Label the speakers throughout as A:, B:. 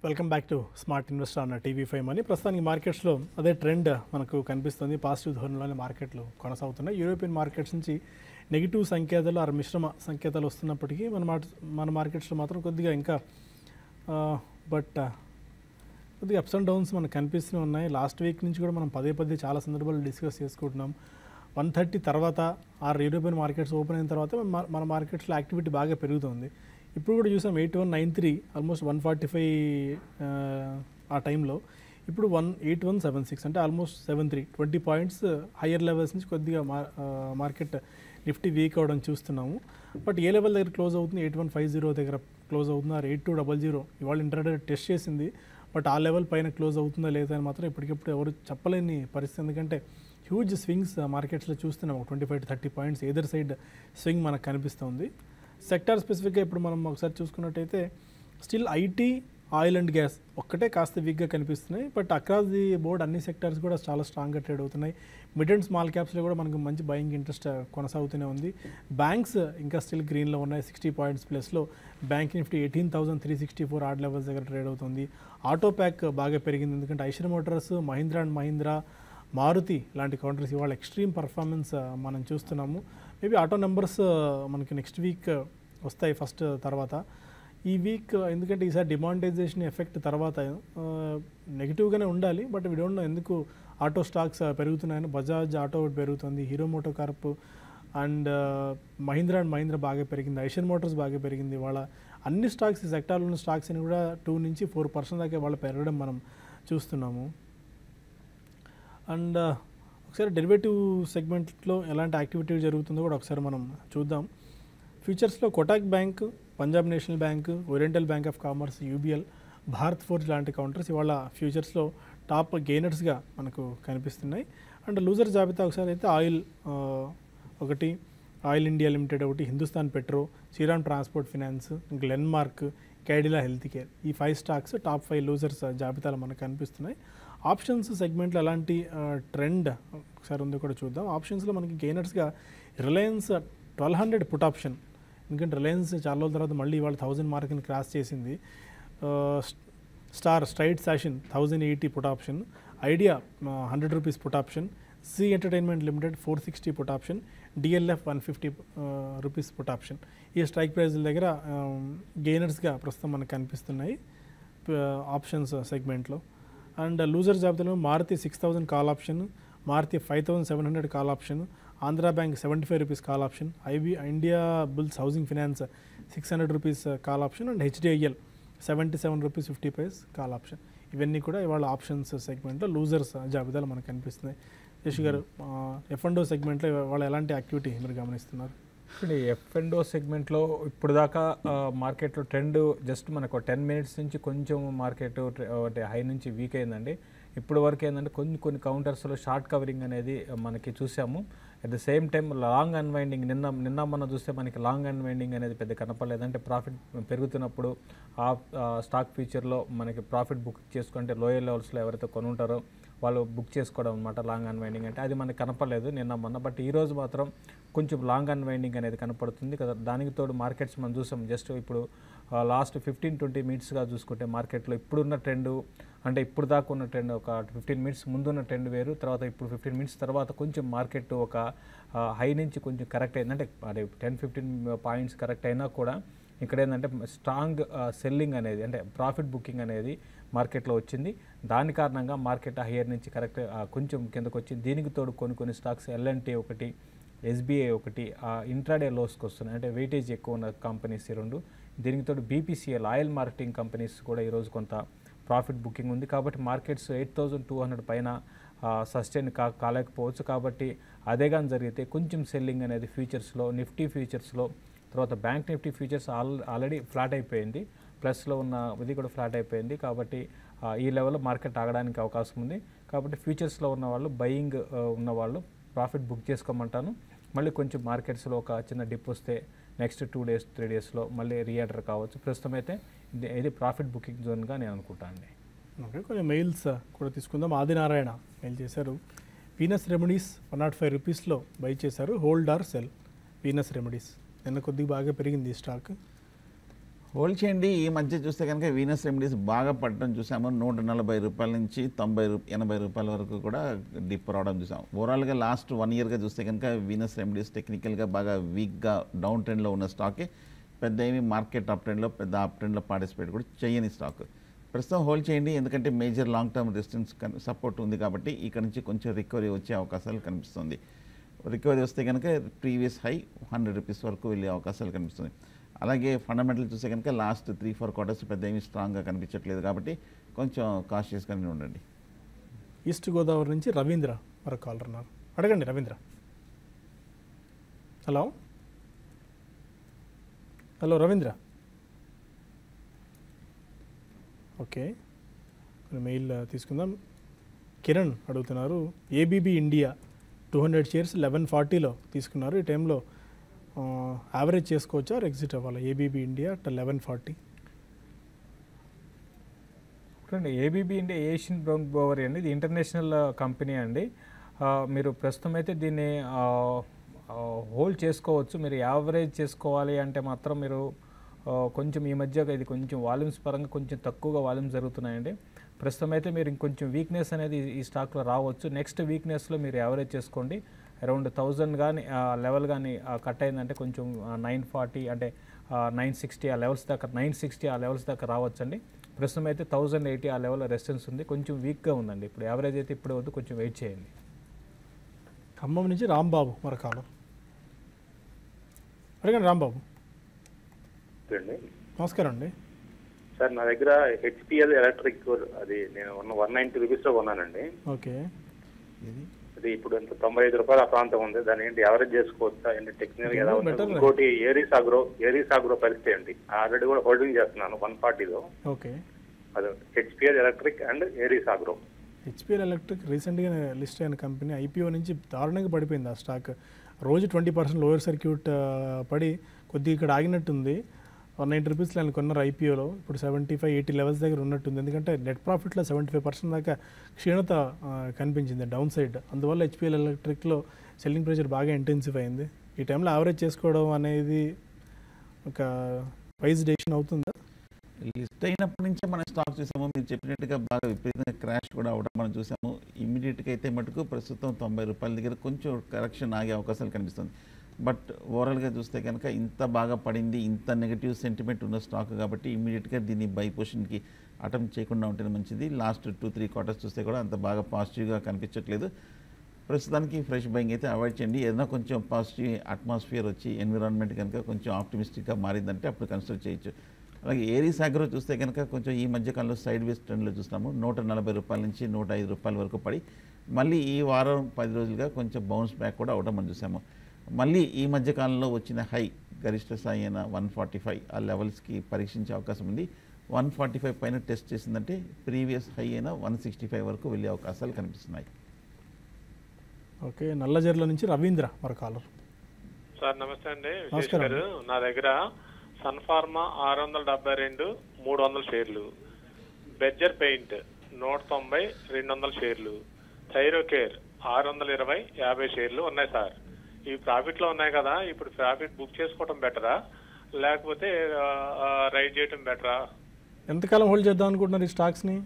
A: Welcome back to smart investor అన్న TV5 money. ప్రస్తుతానికి మార్కెట్స్లో అదే ట్రెండ్ మనకు కనిపిస్తుంది. పాజిటివ్ ధోరణిలోనే మార్కెట్లు కొనసాగుతున్నాయి. యూరోపియన్ మార్కెట్స్ నుంచి నెగిటివ్ సంకేతాలు మిశ్రమ సంకేతాలు వస్తున్నప్పటికీ మన మార్కెట్స్లో మాత్రం కొద్దిగా ఇంకా కొద్దిగా అప్స్ అండ్ డౌన్స్ మనకు కనిపిస్తూనే ఉన్నాయి. లాస్ట్ వీక్ నుంచి కూడా మనం పదే చాలా సందర్భాలు డిస్కస్ చేసుకుంటున్నాం. 130 తర్వాత యూరోపియన్ మార్కెట్స్ ఓపెన్ అయిన తర్వాత మన మార్కెట్స్లో యాక్టివిటీ బాగా పెరుగుతుంది. ఇప్పుడు కూడా చూసాం 8193 ఆల్మోస్ట్ 145 ఆ టైంలో. ఇప్పుడు 18176 అంటే ఆల్మోస్ట్ 20 పాయింట్స్ హయ్యర్ లెవెల్స్ నుంచి కొద్దిగా మార్కెట్ నిఫ్టీ వీక్ అవ్వడం చూస్తున్నాము. బట్ ఏ లెవెల్ దగ్గర క్లోజ్ అవుతుంది? 8150 దగ్గర క్లోజ్ అవుతుంది. 8200 ఇవాళ ఇంటర్డే టెస్ట్ చేసింది. బట్ ఆ లెవెల్ పైన క్లోజ్ అవుతుందా లేదా అని మాత్రం ఇప్పటికిప్పుడు ఎవరు చెప్పలేని పరిస్థితి. ఎందుకంటే హ్యూజ్ స్వింగ్స్ మార్కెట్స్లో చూస్తున్నాం. 25 to 30 points either side swing మనకు కనిపిస్తుంది. సెక్టార్ స్పెసిఫిక్గా ఇప్పుడు మనం ఒకసారి చూసుకున్నట్టయితే still IT, oil and gas ఒక్కటే కాస్త వీక్గా కనిపిస్తున్నాయి. బట్ అక్రాస్ ది బోర్డ్ అన్ని సెక్టార్స్ కూడా చాలా స్ట్రాంగ్గా ట్రేడ్ అవుతున్నాయి. మిడ్ అండ్ స్మాల్ క్యాప్స్లో కూడా మనకు మంచి బయింగ్ ఇంట్రెస్ట్ కొనసాగుతూనే ఉంది. బ్యాంక్స్ ఇంకా స్టిల్ గ్రీన్లో ఉన్నాయి. 60 పాయింట్స్ ప్లస్లో బ్యాంక్ నిఫ్టీ 18,364 ఆడ్ లెవెల్స్ దగ్గర ట్రేడ్ అవుతుంది. ఆటో ప్యాక్ బాగా పెరిగింది. ఎందుకంటే Eicher Motors, Mahindra and Mahindra, Maruti లాంటి కౌంటర్స్ ఇవాళ ఎక్స్ట్రీమ్ పర్ఫార్మెన్స్ మనం చూస్తున్నాము. మేబీ ఆటో నెంబర్స్ మనకి నెక్స్ట్ వీక్ వస్తాయి ఫస్ట్ తర్వాత. ఈ వీక్ ఎందుకంటే ఈసారి డిమానిటైజేషన్ ఎఫెక్ట్ తర్వాత నెగిటివ్గానే ఉండాలి. బట్ వీ డోంట్ నో ఎందుకు ఆటో స్టాక్స్ పెరుగుతున్నాయని. బజాజ్ ఆటో పెరుగుతుంది, Hero MotoCorp and Mahindra and Mahindra బాగా పెరిగింది, ఐషర్ మోటార్స్ బాగా పెరిగింది. వాళ్ళ అన్ని స్టాక్స్ ఈ సెక్టార్లో ఉన్న స్టాక్స్ అని కూడా 2 నుంచి 4% దాకా వాళ్ళు పెరగడం మనం చూస్తున్నాము. అండ్ ఒకసారి డెరివేటివ్ సెగ్మెంట్లో ఎలాంటి యాక్టివిటీ జరుగుతుందో కూడా ఒకసారి మనం చూద్దాం. ఫ్యూచర్స్లో Kotak Bank, Punjab National Bank, Oriental Bank of Commerce, UBL, Bharat Forge లాంటి కౌంటర్స్ ఇవాళ ఫ్యూచర్స్లో టాప్ గెయినర్స్గా మనకు కనిపిస్తున్నాయి. అండ్ లూజర్ జాబితా ఒకసారి అయితే ఆయిల్ ఒకటి, ఆయిల్ ఇండియా లిమిటెడ్ ఒకటి, Hindustan petro, Shriram transport finance, Glenmark, Cadila health care, ఈ 5 స్టాక్స్ టాప్ 5 లూజర్స్ జాబితాలో మనకు కనిపిస్తున్నాయి. ఆప్షన్స్ సెగ్మెంట్లో ఎలాంటి ట్రెండ్ ఒకసారి ఉందో కూడా చూద్దాం. ఆప్షన్స్లో మనకి గెయినర్స్గా రిలయన్స్ 1200 పుట్ ఆప్షన్. ఎందుకంటే రిలయన్స్ చాలా రోజుల తర్వాత మళ్ళీ ఇవాళ 1000 మార్క్ని క్రాస్ చేసింది. Straight fashion 1080 put option, Idea 100 rupees put option, Zee entertainment limited 460 put option, DLF 150 rupees put option. ఈ స్ట్రైక్ ప్రైజ్ల దగ్గర గెయినర్స్గా ప్రస్తుతం మనకు కనిపిస్తున్నాయి ఆప్షన్స్ సెగ్మెంట్లో. అండ్ లూజర్ జాబితాలో Maruti 6000 call option, Maruti 5700 call option, Andhra bank 75 rupees call option, India bulls housing finance 600 rupees call option and HDIL 77 rupees 50 paise call option. ఇవన్నీ కూడా ఇవాళ ఆప్షన్స్ సెగ్మెంట్లో లూజర్స్ జాబితాలో మనకు కనిపిస్తున్నాయి. యశ్ గారు, F&O సెగ్మెంట్లో ఇవాళ ఎలాంటి యాక్టివిటీ మీరు గమనిస్తున్నారు?
B: ఇప్పుడు F&O సెగ్మెంట్లో ఇప్పుడు దాకా మార్కెట్లో ట్రెండ్ జస్ట్ మనకు 10 మినిట్స్ నుంచి కొంచెం మార్కెట్ హై నుంచి వీక్ అయిందండి. ఇప్పుడు వరకు ఏంటంటే కొన్ని కౌంటర్స్లో షార్ట్ కవరింగ్ అనేది మనకి చూసాము. At the same time long unwinding నిన్న మనం చూస్తే మనకి లాంగ్ అన్వైండింగ్ అనేది పెద్ద కనపడలేదు. అంటే ప్రాఫిట్ పెరుగుతున్నప్పుడు ఆ స్టాక్ ఫ్యూచర్లో మనకి ప్రాఫిట్ బుక్ చేసుకుంటే లోయర్ లెవెల్స్లో ఎవరైతే కొనుంటారో వాళ్ళు బుక్ చేసుకోవడం అనమాట లాంగ్ అన్వైండింగ్ అంటే. అది మనకి కనపడలేదు నిన్న మొన్న. బట్ ఈరోజు మాత్రం కొంచెం లాంగ్ అన్వైండింగ్ అనేది కనపడుతుంది కదా. దానికి తోడు మార్కెట్స్ మనం చూసాం జస్ట్ ఇప్పుడు లాస్ట్ 15-20 మినిట్స్గా చూసుకుంటే మార్కెట్లో ఇప్పుడున్న ట్రెండ్ అంటే ఇప్పుడు దాకా ఉన్న ట్రెండ్ ఒక 15 మినిట్స్ ముందున్న ట్రెండ్ వేరు. తర్వాత ఇప్పుడు 15 మినిట్స్ తర్వాత కొంచెం మార్కెట్ ఒక హై నుంచి కొంచెం కరెక్ట్ అయిందంటే అదే 10-15 పాయింట్స్ కరెక్ట్ అయినా కూడా ఇక్కడ ఏంటంటే స్ట్రాంగ్ సెల్లింగ్ అనేది అంటే ప్రాఫిట్ బుకింగ్ అనేది మార్కెట్లో వచ్చింది. దాని కారణంగా మార్కెట్ హైయర్ నుంచి కరెక్ట్ కొంచెం కిందకు వచ్చింది. దీనికి తోడు కొన్ని స్టాక్స్ L&T ఒకటి, SBI ఒకటి ఇంట్రాడే లోస్కి వస్తున్నాయి. అంటే వెయిటేజ్ ఎక్కువ ఉన్న కంపెనీస్ ఈ రెండు. దీనికి తోడు BPCL ఆయిల్ మార్కెటింగ్ కంపెనీస్ కూడా ఈరోజు కొంత ప్రాఫిట్ బుకింగ్ ఉంది. కాబట్టి మార్కెట్స్ 8200 పైన సస్టైన్ కాలేకపోవచ్చు. కాబట్టి అదే కానీ జరిగితే కొంచెం సెల్లింగ్ అనేది ఫ్యూచర్స్లో, నిఫ్టీ ఫ్యూచర్స్లో, తర్వాత bank Nifty futures already flat అయిపోయింది. ప్లస్లో ఉన్న ఇది కూడా ఫ్లాట్ అయిపోయింది. కాబట్టి ఈ లెవెల్లో మార్కెట్ ఆగడానికి అవకాశం ఉంది. కాబట్టి ఫ్యూచర్స్లో ఉన్న వాళ్ళు బయింగ్ ఉన్నవాళ్ళు ప్రాఫిట్ బుక్ చేసుకోమంటాను. మళ్ళీ కొంచెం మార్కెట్స్లో ఒక చిన్న డిప్ వస్తే నెక్స్ట్ 2 days 3 daysలో మళ్ళీ రీఎంటర్ కావచ్చు. ప్రస్తుతం అయితే ఇది ప్రాఫిట్ బుకింగ్ జోన్గా నేను అనుకుంటాను.
A: ఓకే, కొన్ని మెయిల్స్ కూడా తీసుకుందాం. ఆదినారాయణ మెయిల్ చేశారు. వీనస్ రెమెడీస్ 105 రూపీస్లో బై చేశారు, hold are cell? Venus remedies నిన్న కొద్దిగా బాగా పెరిగింది స్టాక్.
C: హోల్డ్ చేయండి. ఈ మధ్య చూస్తే కనుక వీనస్ రెమెడీస్ బాగా పడటం చూసాము. 140 రూపాయల నుంచి 80 రూపాయల వరకు కూడా డిప్ రావడం చూసాము. ఓవరాల్గా లాస్ట్ 1 ఇయర్గా చూస్తే కనుక వీనస్ రెమెడీస్ టెక్నికల్గా బాగా వీక్గా డౌన్ ట్రెండ్లో ఉన్న స్టాకే. పెద్ద ఏమి మార్కెట్ అప్ ట్రెండ్లో పెద్ద అప్ ట్రెండ్లో పార్టిసిపేట్ కూడా చేయని స్టాక్. ప్రస్తుతం హోల్డ్ చేయండి, ఎందుకంటే major long term resistance support ఉంది కాబట్టి ఇక్కడ నుంచి కొంచెం రికవరీ వచ్చే అవకాశాలు కనిపిస్తుంది. రికవరీ వస్తే కనుక ప్రీవియస్ హై 100 రూపీస్ వరకు వెళ్ళే అవకాశాలు కనిపిస్తుంది. అలాగే ఫండమెంటల్ చూస్తే కనుక లాస్ట్ 3-4 క్వార్టర్స్ పెద్ద ఏమీ స్ట్రాంగ్గా కనిపించట్లేదు కాబట్టి కొంచెం కాషియస్గానే ఉండండి.
A: ఈస్ట్ గోదావరి నుంచి రవీంద్ర మరొక కాలర్ ఉన్నారు, అడగండి Ravindra. Hello hello Ravindra. Okay, mail తీసుకుందాం. కిరణ్ అడుగుతున్నారు, ఏబీబీ ఇండియా 200 షేర్స్ 1140లో తీసుకున్నారు. ఈ టైంలో యావరేజ్ చేసుకోవచ్చా, ఎగ్జిట్ అవ్వాలి? ABB India 1140.
B: చూడండి, ఏబీబీ ఇండియా ఏషియన్ బ్రౌన్ బ్రోవరీ అండి, ఇది ఇంటర్నేషనల్ కంపెనీ అండి. మీరు ప్రస్తుతం అయితే దీన్ని హోల్డ్ చేసుకోవచ్చు. మీరు యావరేజ్ చేసుకోవాలి అంటే మాత్రం మీరు కొంచెం ఈ మధ్య ఇది కొంచెం వాల్యూమ్స్ పరంగా కొంచెం తక్కువగా వాల్యూమ్స్ జరుగుతున్నాయండి. ప్రస్తుతం అయితే మీరు ఇంకొంచెం వీక్నెస్ అనేది ఈ స్టాక్లో రావచ్చు. నెక్స్ట్ వీక్నెస్లో మీరు యావరేజ్ చేసుకోండి. అరౌండ్ 1000 కానీ లెవెల్ కానీ కట్ అయిందంటే కొంచెం 940 అంటే 960 ఆ లెవెల్స్ దాకా 960 ఆ లెవెల్స్ దాకా రావచ్చండి. ప్రస్తుతం అయితే 1080 ఆ లెవెల్ రెసిస్టెన్స్ ఉంది, కొంచెం వీక్గా ఉందండి. ఇప్పుడు యావరేజ్ అయితే ఇప్పుడు వద్దు, కొంచెం వెయిట్ చేయండి.
A: ఖమ్మం నుంచి రాంబాబు మరొక అడగండి రాంబాబు. నమస్కారం అండి
D: సార్. నా దగ్గర హెచ్పిఎల్ ఎలక్ట్రిక్ అది నేను 190 రూపీస్లో కొన్నానండి.
A: ఓకే,
D: అది ఇప్పుడు 95 రూపాయల ప్రాంతం ఉంది. దాని ఏంటి యావరేజ్ చేసుకోవచ్చా, ఏంటి టెక్నికల్ ఎలా ఉంది? ఇంకోటి ఏరీస్ ఆగ్రో పరిస్థితి ఏంటి? ఆల్రెడీ కూడా హోల్డింగ్ చేస్తున్నాను 140లో.
A: ఓకే,
D: అది HPL electric and Aries agro.
A: HPL electric రీసెంట్గా లిస్ట్ అయిన కంపెనీ. ఐపీఓ నుంచి దారుణంగా పడిపోయింది ఆ స్టాక్. రోజు 20% లోయర్ సర్క్యూట్ పడి కొద్దిగా ఇక్కడ ఆగినట్టుంది. 190 రూపీస్లో ఆయన కొన్నారు ఐపీఓలో. ఇప్పుడు 75-80 లెవెల్స్ దగ్గర ఉన్నట్టుంది. ఎందుకంటే నెట్ ప్రాఫిట్లో 75% దాకా క్షీణత కనిపించింది, డౌన్ సైడ్. అందువల్ల హెచ్పిఎల్ ఎలక్ట్రిక్లో సెల్లింగ్ ప్రెషర్ బాగా ఇంటెన్సివ్ అయింది. ఈ టైంలో యావరేజ్ చేసుకోవడం అనేది ఒక వైజ్ డెసిషన్ అవుతుందా?
C: లిస్ట్ అయినప్పటి నుంచే మనం స్టాక్ చూసాము. మీరు చెప్పినట్టుగా బాగా విపరీతంగా క్రాష్ కూడా అవడం మనం చూసాము. ఇమ్మీడియట్గా అయితే మటుకు ప్రస్తుతం 90 రూపాయల దగ్గర కొంచెం కరెక్షన్ ఆగే అవకాశాలు కనిపిస్తుంది. బట్ ఓవరాల్గా చూస్తే కనుక ఇంత బాగా పడింది, ఇంత నెగిటివ్ సెంటిమెంట్ ఉన్న స్టాక్ కాబట్టి ఇమ్మీడియట్గా దీన్ని బై పొజిషన్కి అటెంప్ట్ చేయకుండా ఉంటేనే మంచిది. లాస్ట్ 2-3 క్వార్టర్స్ చూస్తే కూడా అంత బాగా పాజిటివ్గా కనిపించట్లేదు. ప్రస్తుతానికి ఫ్రెష్ బయింగ్ అయితే అవాయిడ్ చేయండి. ఏదైనా కొంచెం పాజిటివ్ అట్మాస్ఫియర్ వచ్చి ఎన్విరాన్మెంట్ కనుక కొంచెం ఆప్టిమిస్టిక్గా మారిందంటే అప్పుడు కన్సిడర్ చేయొచ్చు. అలాగే ఏరీస్ ఆగ్రో చూస్తే కనుక కొంచెం ఈ మధ్యకాలంలో సైడ్ వేస్ ట్రెండ్లో చూస్తున్నాము. 140 రూపాయల నుంచి 105 రూపాయల వరకు పడి మళ్ళీ ఈ వారం 10 రోజులుగా కొంచెం బౌన్స్ బ్యాక్ కూడా అవడం మనం చూసాము. మళ్ళీ ఈ మధ్యకాలంలో వచ్చిన హై గరిష్ట స్థాయి అయిన 145 ఆ లెవెల్స్కి పరీక్షించే అవకాశం ఉంది. 145 పైన టెస్ట్ చేసిందంటే ప్రీవియస్ హై అయిన 165 వరకు వెళ్ళే అవకాశాలు కనిపిస్తున్నాయి.
A: ఓకే, నల్లజర్ల నుంచి రవీంద్ర మరొక కాలర్.
E: సార్ నమస్తే అండి. గారు, నా దగ్గర సన్ఫార్మా 672 300 షేర్లు, బెడ్జర్ పెయింట్ 190 200 షేర్లు, థైరోకేర్ 620 50 షేర్లు ఉన్నాయి సార్. ఈ ప్రాఫిట్ లో ఉన్నాయి కదా, ఇప్పుడు ప్రాఫిట్ బుక్ చేసుకోవడం బెటరా లేకపోతే రైడ్ చేయడం బెటరా?
A: ఎంతకాలం హోల్డ్ చేద్దాం అనుకుంటున్నారు ఈ స్టాక్స్ ని?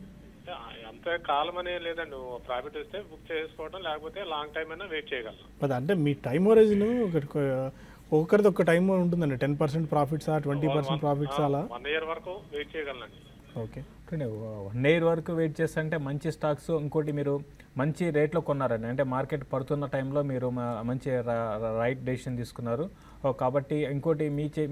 E: అంత కాలం అనే లేదండి, ప్రాఫిట్ వస్తే బుక్ చేసుకోవడం, లేకపోతే లాంగ్ టైం అయినా వెయిట్ చేయగలం.
A: అది అంటే మీ టైం హోరైజన్ ఒకరిది ఒక టైం ఉంటుందండి. 10% ప్రాఫిట్స్ 20% ప్రాఫిట్స్ అలా
E: 1 ఇయర్ వరకు వెయిట్ చేయగలండి.
A: ఓకే,
B: 1 ఇయర్ వరకు వెయిట్ చేస్తే మంచి స్టాక్స్. ఇంకోటి మీరు మంచి రేట్లో కొన్నారండి, అంటే మార్కెట్ పడుతున్న టైంలో మీరు మంచి రైట్ డెసిషన్ తీసుకున్నారు కాబట్టి. ఇంకోటి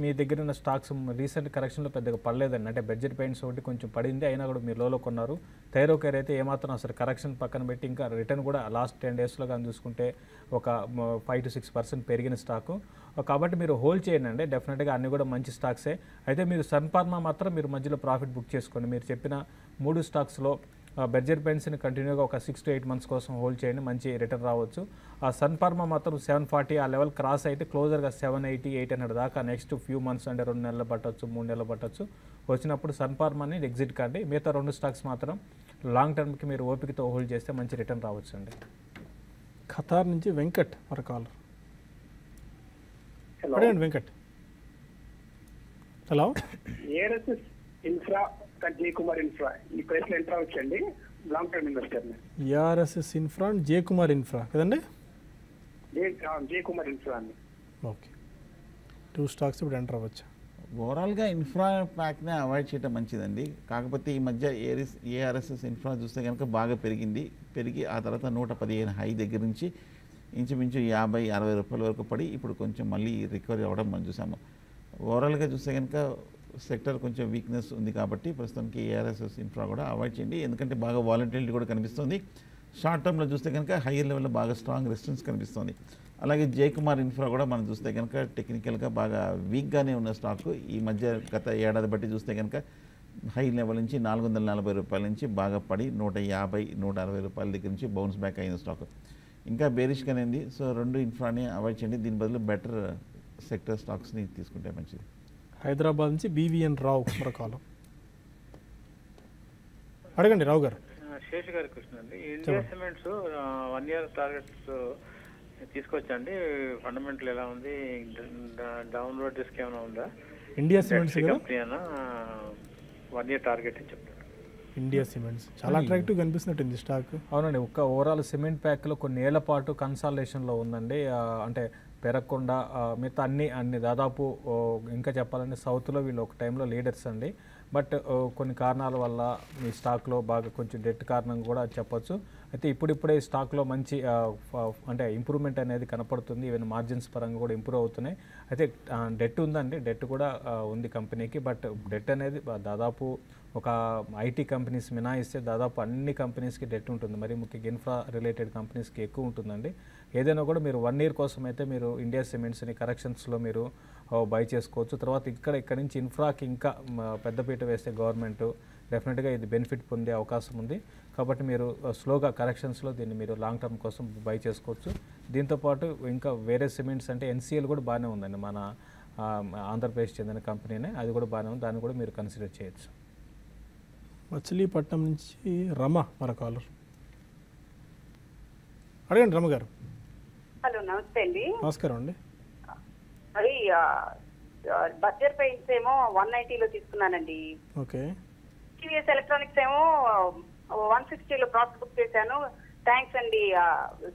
B: మీ దగ్గర ఉన్న స్టాక్స్ రీసెంట్ కరెక్షన్లో పెద్దగా పడలేదండి, అంటే బడ్జెట్ పెయింట్స్ ఒకటి కొంచెం పడింది, అయినా కూడా మీరు లోలో కొన్నారు. థైరోకేర్ అయితే ఏమాత్రం అసలు కరెక్షన్ పక్కన పెట్టి ఇంకా రిటర్న్ కూడా లాస్ట్ 10 డేస్లో కానీ చూసుకుంటే ఒక 5-6% పెరిగిన స్టాకు కాబట్టి మీరు హోల్డ్ చేయండి అండి. డెఫినెట్గా అన్ని కూడా మంచి స్టాక్సే. అయితే మీరు సన్ఫార్మా మాత్రం మీరు మధ్యలో ప్రాఫిట్ బుక్ చేసుకోండి. మీరు చెప్పిన 3 స్టాక్స్లో బెడ్జెట్ పెయింట్స్ని కంటిన్యూగా ఒక 6 to 8 months కోసం హోల్డ్ చేయండి, మంచి రిటర్న్ రావచ్చు. ఆ సన్ఫార్మా మాత్రం 740 ఆ లెవెల్ క్రాస్ అయితే క్లోజర్గా 780-800 దాకా నెక్స్ట్ ఫ్యూ మంత్స్ అంటే 2 నెలలు పట్టవచ్చు, 3 నెలలు పట్టవచ్చు. వచ్చినప్పుడు సన్ఫార్మాని ఎగ్జిట్ కండి. మిగతా 2 స్టాక్స్ మాత్రం లాంగ్ టర్మ్కి మీరు ఓపికతో హోల్డ్ చేస్తే మంచి రిటర్న్ రావచ్చు అండి.
A: ఖతార్ నుంచి వెంకట్ మరొక caller. Venkat hello,
F: ARSS Infra J Kumar Infra ఈ ప్రైస్లో ఎంటర్ అవ్వచ్చండి long term investor.
A: ARSS Infra and J Kumar Infra కదండి?
F: జే కుమార్ ఇన్ఫ్రా అండి.
A: ఓకే, 2 స్టాక్స్ ఇప్పుడు ఎంటర్ అవ్వచ్చు.
C: ఓవరాల్గా ఇన్ఫ్రా ప్యాక్నే అవాయిడ్ చేయడం మంచిదండి. కాకపోతే ఈ మధ్య ఏఆర్ఎస్ఎస్ ఇన్ఫ్రా చూస్తే కనుక బాగా పెరిగి ఆ తర్వాత 115 హై దగ్గర నుంచి ఇంచుమించు 50-60 రూపాయల వరకు పడి ఇప్పుడు కొంచెం మళ్ళీ రికవరీ అవ్వడం మనం చూసాము. ఓవరాల్గా చూస్తే కనుక సెక్టర్ కొంచెం వీక్నెస్ ఉంది కాబట్టి ప్రస్తుతానికి ఏఆర్ఎస్ఎస్ ఇన్ఫ్రా కూడా అవాయిడ్ చేయండి. ఎందుకంటే బాగా వాలంటిలిటీ కూడా కనిపిస్తుంది. షార్ట్ టర్మ్లో చూస్తే కనుక హైయర్ లెవెల్లో బాగా స్ట్రాంగ్ రెసిస్టెన్స్ కనిపిస్తుంది. అలాగే జే కుమార్ ఇన్ఫ్రా కూడా మనం చూస్తే కనుక టెక్నికల్గా బాగా వీక్గానే ఉన్న స్టాక్. ఈ మధ్య గత ఏడాది బట్టి చూస్తే కనుక హై లెవెల్ నుంచి 440 రూపాయల నుంచి బాగా పడి 150-160 రూపాయల దగ్గర నుంచి బౌన్స్ బ్యాక్ అయిన స్టాక్ ఇంకా బేరిష్గానే ఉంది. సో 2 ఇన్ఫ్రాని అవాయిడ్ చేయండి. దీని బదులు బెటర్ సెక్టర్ స్టాక్స్ని తీసుకుంటే మంచిది.
A: హైదరాబాద్ నుంచి బీవీఎన్ రావు మరొకాలం అడగండి. రావు గారు.
G: శేష్ గారి క్వశ్చన్ అండి. ఇండియా సిమెంట్స్ 1 ఇయర్ టార్గెట్స్ తీసుకొచ్చండి. ఫండమెంటల్ ఎలా ఉంది? డౌన్వర్డ్ రిస్క్ ఏమైనా ఉందా?
A: ఇండియా సిమెంట్స్
G: కంపెనీ అయినా 1 ఇయర్ టార్గెట్ చెప్పారు.
A: ఇండియా సిమెంట్స్ చాలా అట్రాక్టివ్ కనిపిస్తున్నట్టుంది స్టాక్.
B: అవునండి, ఒక్క ఓవరాల్ సిమెంట్ ప్యాక్లో కొన్ని ఏళ్ల పాటు కన్సాలిడేషన్లో ఉందండి. అంటే పెరగకుండా మిగతా అన్ని దాదాపు ఇంకా చెప్పాలంటే సౌత్లో వీళ్ళు ఒక టైంలో లీడర్స్ అండి. బట్ కొన్ని కారణాల వల్ల మీ స్టాక్లో బాగా కొంచెం డెట్ కారణం కూడా చెప్పొచ్చు. అయితే ఇప్పుడిప్పుడే ఈ స్టాక్లో మంచి అంటే ఇంప్రూవ్మెంట్ అనేది కనపడుతుంది. ఈవెన్ మార్జిన్స్ పరంగా కూడా ఇంప్రూవ్ అవుతున్నాయి. అయితే డెట్ ఉందండి, డెట్ కూడా ఉంది కంపెనీకి. బట్ డెట్ అనేది దాదాపు ఒక ఐటీ కంపెనీస్ మినాయిస్తే దాదాపు అన్ని కంపెనీస్కి డెట్ ఉంటుంది. మరి ముఖ్యంగా ఇన్ఫ్రా రిలేటెడ్ కంపెనీస్కి ఎక్కువ ఉంటుందండి. ఏదైనా కూడా మీరు 1 ఇయర్ కోసం అయితే మీరు ఇండియా సిమెంట్స్ని కరెక్షన్స్లో మీరు బై చేసుకోవచ్చు. తర్వాత ఇక్కడ నుంచి ఇన్ఫ్రాకి ఇంకా పెద్దపీట వేస్తే గవర్నమెంట్ డెఫినెట్గా ఇది బెనిఫిట్ పొందే అవకాశం ఉంది. కాబట్టి మీరు స్లోగా కరెక్షన్స్లో దీన్ని మీరు లాంగ్ టర్మ్ కోసం బై చేసుకోవచ్చు. దీంతోపాటు ఇంకా వేరే సిమెంట్స్ అంటే ఎన్సీఎల్ కూడా బాగానే ఉందండి, మన ఆంధ్రప్రదేశ్ చెందిన కంపెనీనే, అది కూడా బాగానే ఉంది. దాన్ని కూడా మీరు కన్సిడర్ చేయొచ్చు.
A: మచిలీపట్నం నుంచి రమ మన కాలర్ అడగండి. రమ గారు.
H: హలో, నమస్తే అండి.
A: నమస్కారం అండి.
H: మరి బర్జర్ పెయింట్స్ ఏమో 190లో తీసుకున్నానండి.
A: ఓకే.
H: టీవీఎస్ ఎలక్ట్రానిక్స్ ఏమో 160లో ప్రాఫిట్ బుక్ చేశాను. థ్యాంక్స్ అండి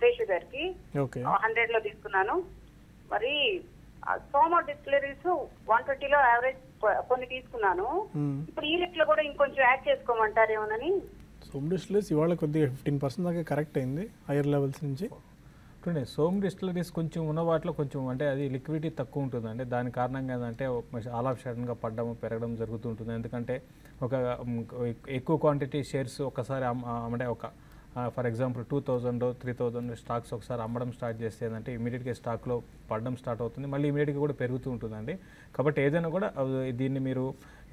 H: శేషు గారికి.
A: ఓకే.
H: 100లో తీసుకున్నాను. మరి సోమా డిస్టిలరీస్ 120లో యావరేజ్ కొన్ని తీసుకున్నాను. ఇప్పుడు ఈ రేట్లో కూడా ఇంకొంచెం యాడ్ చేసుకోమంటారేమోనని.
A: సోమ్ డిస్టిలరీస్ ఇవాళ కొద్దిగా 15% దాకా కరెక్ట్ అయింది హైయర్ లెవెల్స్ నుంచి.
B: సోమ్ డిస్టిలరీస్ కొంచెం ఉన్న వాటిలో కొంచెం అంటే అది లిక్విడిటీ తక్కువ ఉంటుందండి. దాని కారణంగా ఏంటంటే ఆల్ ఆఫ్ సడన్గా పడడం పెరగడం జరుగుతుంటుంది. ఎందుకంటే ఒక ఎక్కువ క్వాంటిటీ షేర్స్ ఒకసారి అంటే ఒక ఫర్ ఎగ్జాంపుల్ 2000 3000 స్టాక్స్ ఒకసారి అమ్మడం స్టార్ట్ చేస్తే ఏంటంటే ఇమీడియట్గా స్టాక్లో పడడం స్టార్ట్ అవుతుంది, మళ్ళీ ఇమీడియట్గా కూడా పెరుగుతూ ఉంటుందండి. కాబట్టి ఏదైనా కూడా దీన్ని మీరు